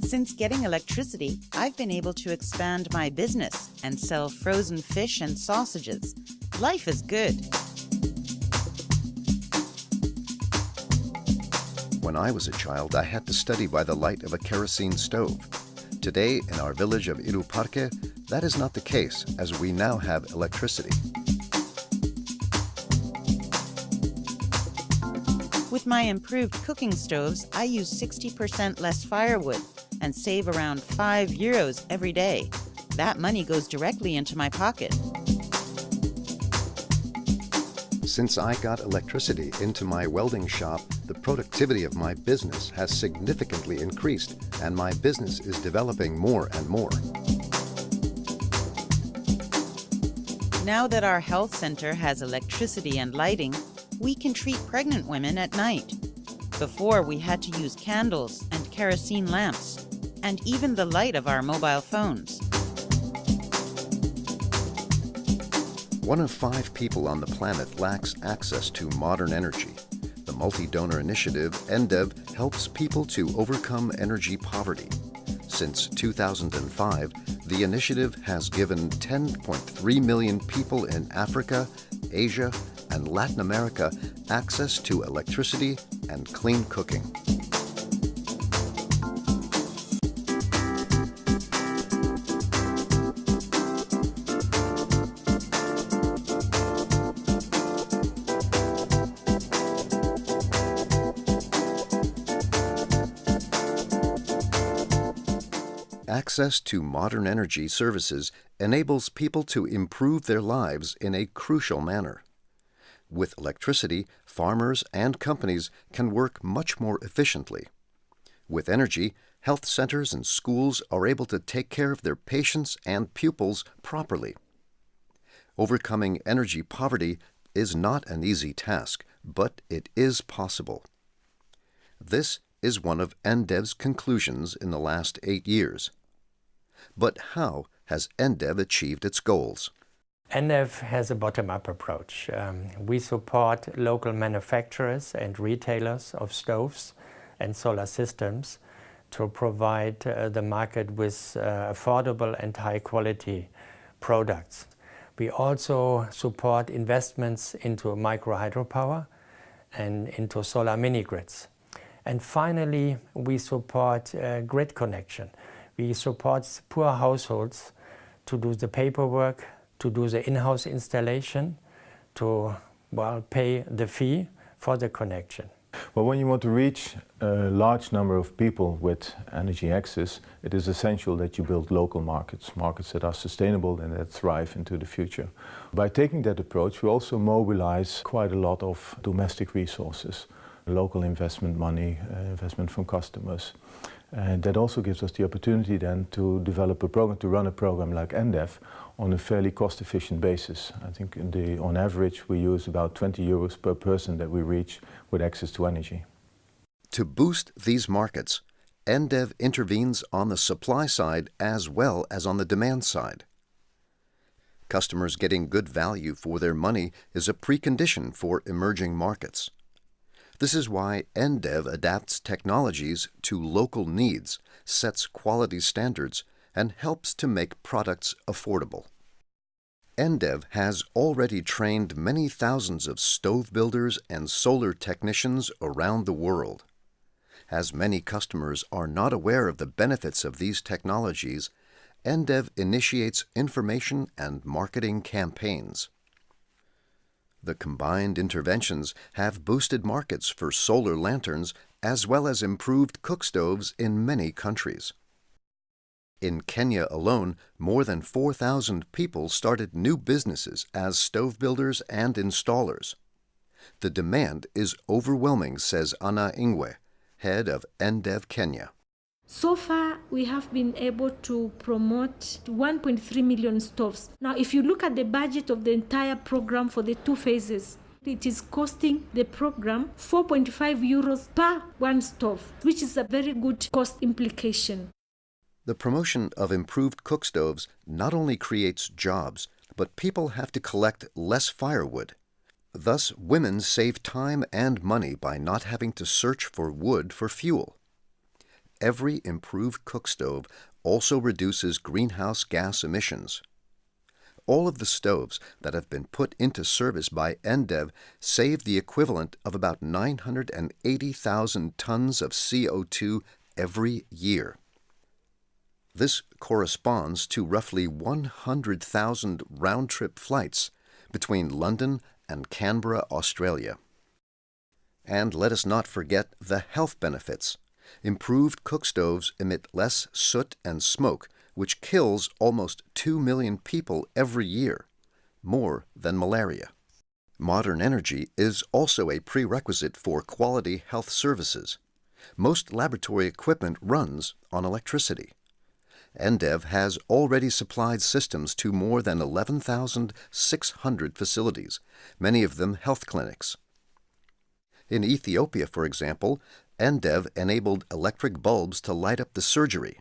Since getting electricity, I've been able to expand my business and sell frozen fish and sausages. Life is good. When I was a child, I had to study by the light of a kerosene stove. Today, in our village of Iruparque, that is not the case, as we now have electricity. With my improved cooking stoves, I use 60% less firewood and save around €5 every day. That money goes directly into my pocket. Since I got electricity into my welding shop, the productivity of my business has significantly increased, and my business is developing more and more. Now that our health center has electricity and lighting, we can treat pregnant women at night. Before, we had to use candles and kerosene lamps, and even the light of our mobile phones. 1 of 5 people on the planet lacks access to modern energy. The multi-donor initiative, ENDEV, helps people to overcome energy poverty. Since 2005, the initiative has given 10.3 million people in Africa, Asia, and Latin America access to electricity and clean cooking. Access to modern energy services enables people to improve their lives in a crucial manner. With electricity, farmers and companies can work much more efficiently. With energy, health centers and schools are able to take care of their patients and pupils properly. Overcoming energy poverty is not an easy task, but it is possible. This is one of ENDEV's conclusions in the last 8 years. But how has ENDEV achieved its goals? ENDEV has a bottom-up approach. We support local manufacturers and retailers of stoves and solar systems to provide the market with affordable and high-quality products. We also support investments into micro-hydropower and into solar mini-grids. And finally, we support grid connection. We support poor households to do the paperwork, to do the in-house installation, to pay the fee for the connection. Well, when you want to reach a large number of people with energy access, it is essential that you build local markets, markets that are sustainable and that thrive into the future. By taking that approach, we also mobilize quite a lot of domestic resources, local investment money, investment from customers. And that also gives us the opportunity then to develop a program, to run a program like ENDEV on a fairly cost-efficient basis. I think on average we use about €20 per person that we reach with access to energy. To boost these markets, ENDEV intervenes on the supply side as well as on the demand side. Customers getting good value for their money is a precondition for emerging markets. This is why ENDEV adapts technologies to local needs, sets quality standards, and helps to make products affordable. ENDEV has already trained many thousands of stove builders and solar technicians around the world. As many customers are not aware of the benefits of these technologies, ENDEV initiates information and marketing campaigns. The combined interventions have boosted markets for solar lanterns as well as improved cook stoves in many countries. In Kenya alone, more than 4,000 people started new businesses as stove builders and installers. The demand is overwhelming, says Anna Ingwe, head of ENDEV Kenya. So far, we have been able to promote 1.3 million stoves. Now, if you look at the budget of the entire program for the 2 phases, it is costing the program €4.5 per one stove, which is a very good cost implication. The promotion of improved cook stoves not only creates jobs, but people have to collect less firewood. Thus, women save time and money by not having to search for wood for fuel. every improved cook stove also reduces greenhouse gas emissions. All of the stoves that have been put into service by NDEV save the equivalent of about 980,000 tons of CO2 every year. This corresponds to roughly 100,000 round-trip flights between London and Canberra, Australia. And let us not forget the health benefits. Improved cook stoves emit less soot and smoke, which kills almost 2 million people every year, more than malaria. Modern energy is also a prerequisite for quality health services. Most laboratory equipment runs on electricity. NDEV has already supplied systems to more than 11,600 facilities, many of them health clinics. In Ethiopia, for example, NDEV enabled electric bulbs to light up the surgery.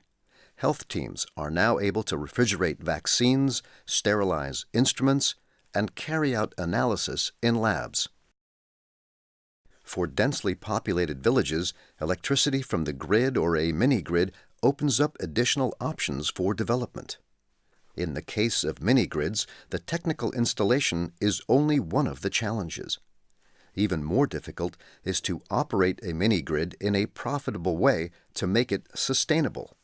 Health teams are now able to refrigerate vaccines, sterilize instruments, and carry out analysis in labs. For densely populated villages, electricity from the grid or a mini-grid opens up additional options for development. In the case of mini-grids, the technical installation is only one of the challenges. Even more difficult is to operate a mini-grid in a profitable way to make it sustainable.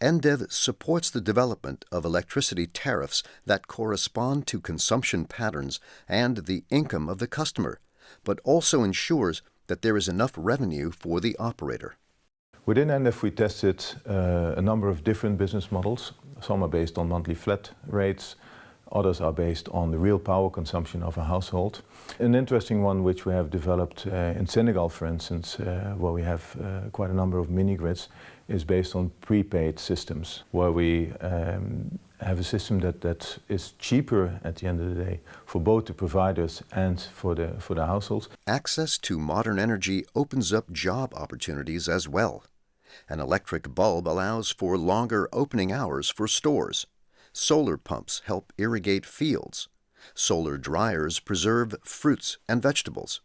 NDEV supports the development of electricity tariffs that correspond to consumption patterns and the income of the customer, but also ensures that there is enough revenue for the operator. Within NDEV we tested a number of different business models. Some are based on monthly flat rates, others are based on the real power consumption of a household. An interesting one which we have developed in Senegal, for instance, where we have quite a number of mini-grids, is based on prepaid systems, where we have a system that is cheaper at the end of the day for both the providers and for the households. Access to modern energy opens up job opportunities as well. An electric bulb allows for longer opening hours for stores. Solar pumps help irrigate fields. Solar dryers preserve fruits and vegetables.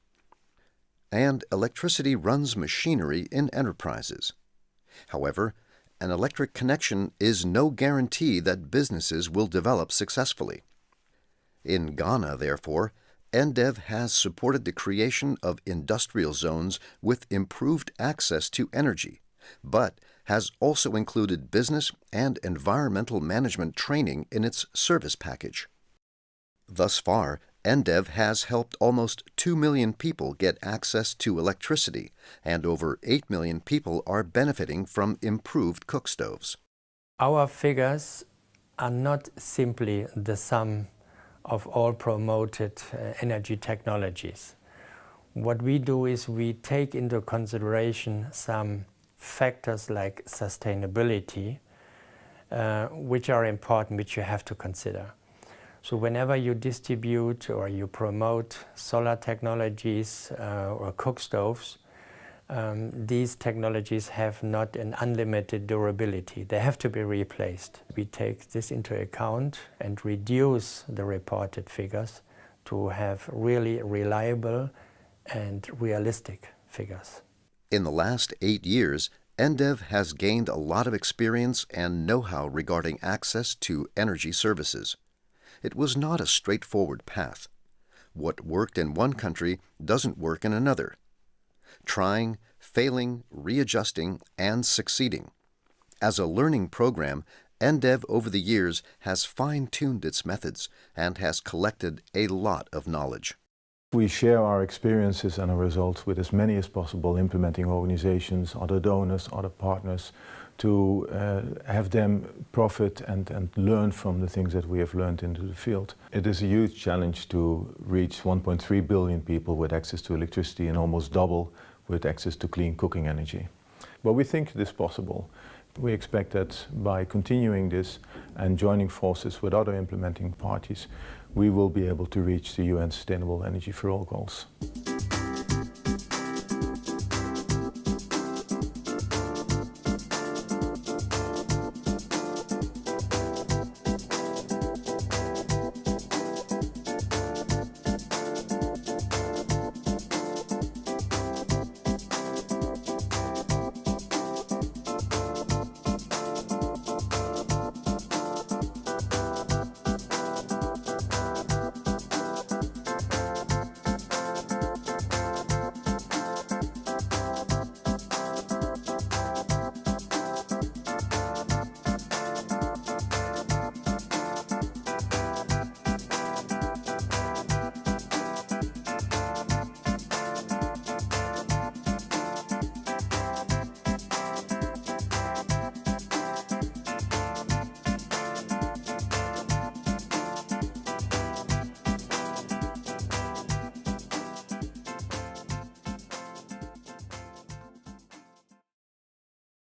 And electricity runs machinery in enterprises. However, an electric connection is no guarantee that businesses will develop successfully. In Ghana, therefore, NDEV has supported the creation of industrial zones with improved access to energy, but has also included business and environmental management training in its service package. Thus far, NDEV has helped almost 2 million people get access to electricity, and over 8 million people are benefiting from improved cook stoves. Our figures are not simply the sum of all promoted energy technologies. What we do is we take into consideration some factors like sustainability, which are important, which you have to consider. So whenever you distribute or you promote solar technologies or cook stoves, these technologies have not an unlimited durability. They have to be replaced. We take this into account and reduce the reported figures to have really reliable and realistic figures. In the last 8 years, NDEV has gained a lot of experience and know-how regarding access to energy services. It was not a straightforward path. What worked in one country doesn't work in another. Trying, failing, readjusting, and succeeding. As a learning program, NDEV over the years has fine-tuned its methods and has collected a lot of knowledge. We share our experiences and our results with as many as possible implementing organizations, other donors, other partners, to have them profit and learn from the things that we have learned into the field. It is a huge challenge to reach 1.3 billion people with access to electricity and almost double with access to clean cooking energy. But we think it is possible. We expect that by continuing this and joining forces with other implementing parties, we will be able to reach the UN Sustainable Energy for All goals.